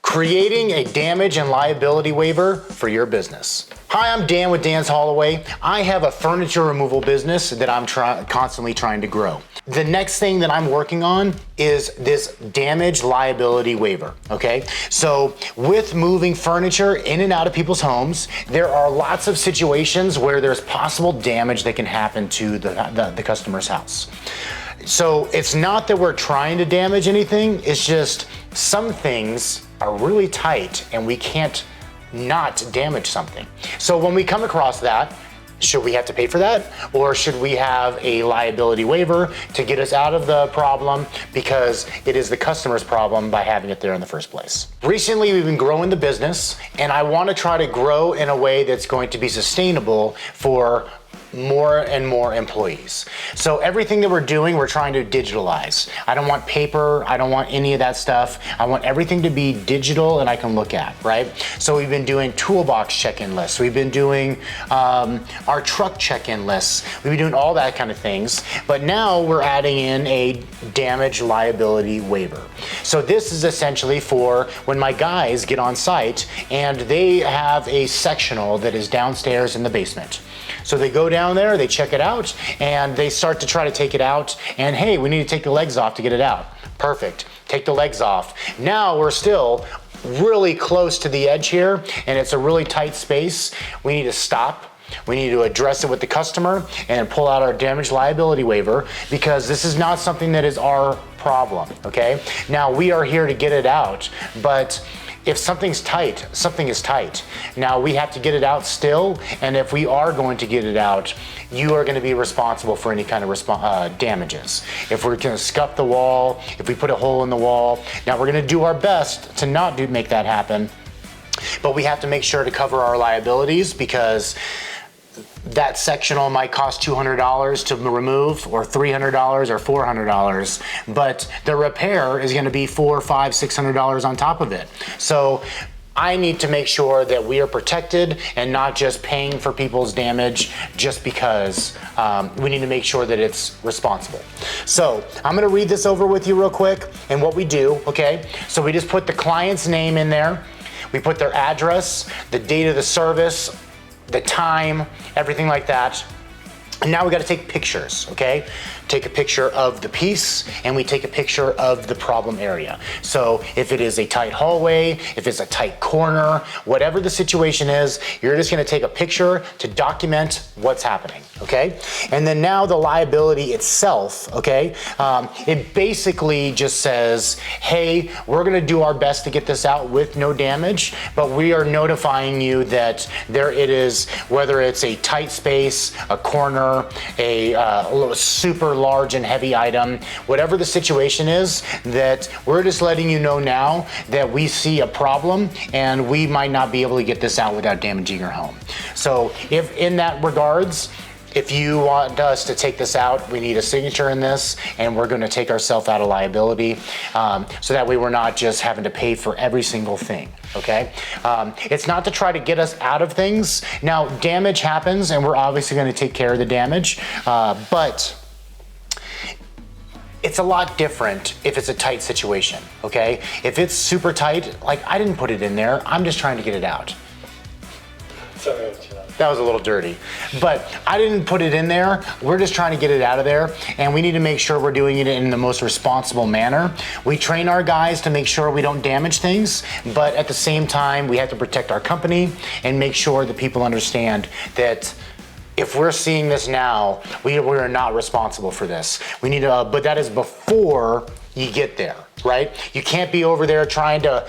Creating a damage and liability waiver for your business. Hi, I'm Dan with Dan's Haulaway. I have a furniture removal business that I'm constantly trying to grow. The next thing that I'm working on is this damage liability waiver, okay? So with moving furniture in and out of people's homes, there are lots of situations where there's possible damage that can happen to the customer's house. So it's not that we're trying to damage anything, it's just some things are really tight and we can't not damage something. So when we come across that, should we have to pay for that? Or should we have a liability waiver to get us out of the problem because it is the customer's problem by having it there in the first place? Recently, we've been growing the business and I want to try to grow in a way that's going to be sustainable for more and more employees. So everything that we're doing, we're trying to digitalize. I don't want paper, I don't want any of that stuff. I want everything to be digital and I can look at, right? So we've been doing toolbox check-in lists. We've been doing our truck check-in lists. We've been doing all that kind of things. But now we're adding in a damage liability waiver. So this is essentially for when my guys get on site and they have a sectional that is downstairs in the basement. So they go down there, they check it out, and they start to try to take it out, and hey, we need to take the legs off to get it out. Perfect, take the legs off. Now we're still really close to the edge here, and it's a really tight space. We need to stop. We need to address it with the customer and pull out our damage liability waiver because this is not something that is our problem, okay? Now we are here to get it out, but if something's tight, something is tight. Now we have to get it out still, and if we are going to get it out, you are going to be responsible for any kind of damages. If we're going to scuff the wall, if we put a hole in the wall, now we're going to do our best to not make that happen, but we have to make sure to cover our liabilities because that sectional might cost $200 to remove or $300 or $400, but the repair is going to be $400, $500, $600 on top of it. So I need to make sure that we are protected and not just paying for people's damage just because we need to make sure that it's responsible. So I'm going to read this over with you real quick and what we do, okay? So we just put the client's name in there. We put their address, the date of the service, the time, everything like that. And now we got to take pictures, okay? Take a picture of the piece and we take a picture of the problem area. So if it is a tight hallway, if it's a tight corner, whatever the situation is, you're just going to take a picture to document what's happening, okay? And then now the liability itself, okay? It basically just says, hey, we're going to do our best to get this out with no damage, but we are notifying you that there it is, whether it's a tight space, a corner, a super large and heavy item, whatever the situation is, that we're just letting you know now that we see a problem and we might not be able to get this out without damaging your home. So if in that regards, if you want us to take this out, we need a signature in this and we're going to take ourselves out of liability so that way we're not just having to pay for every single thing, okay? It's not to try to get us out of things. Now, damage happens and we're obviously going to take care of the damage, but it's a lot different if it's a tight situation, okay? If it's super tight, like I didn't put it in there, I'm just trying to get it out. Sorry. That was a little dirty, but I didn't put it in there. We're just trying to get it out of there, and we need to make sure we're doing it in the most responsible manner. We train our guys to make sure we don't damage things, but at the same time, we have to protect our company and make sure that people understand that if we're seeing this now, we are not responsible for this. We need to, but that is before you get there, right? You can't be over there trying to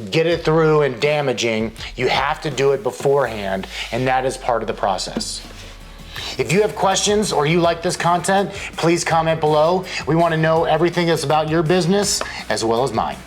get it through and damaging. You have to do it beforehand, and that is part of the process. If you have questions or you like this content, please comment below. We want to know everything that's about your business as well as mine.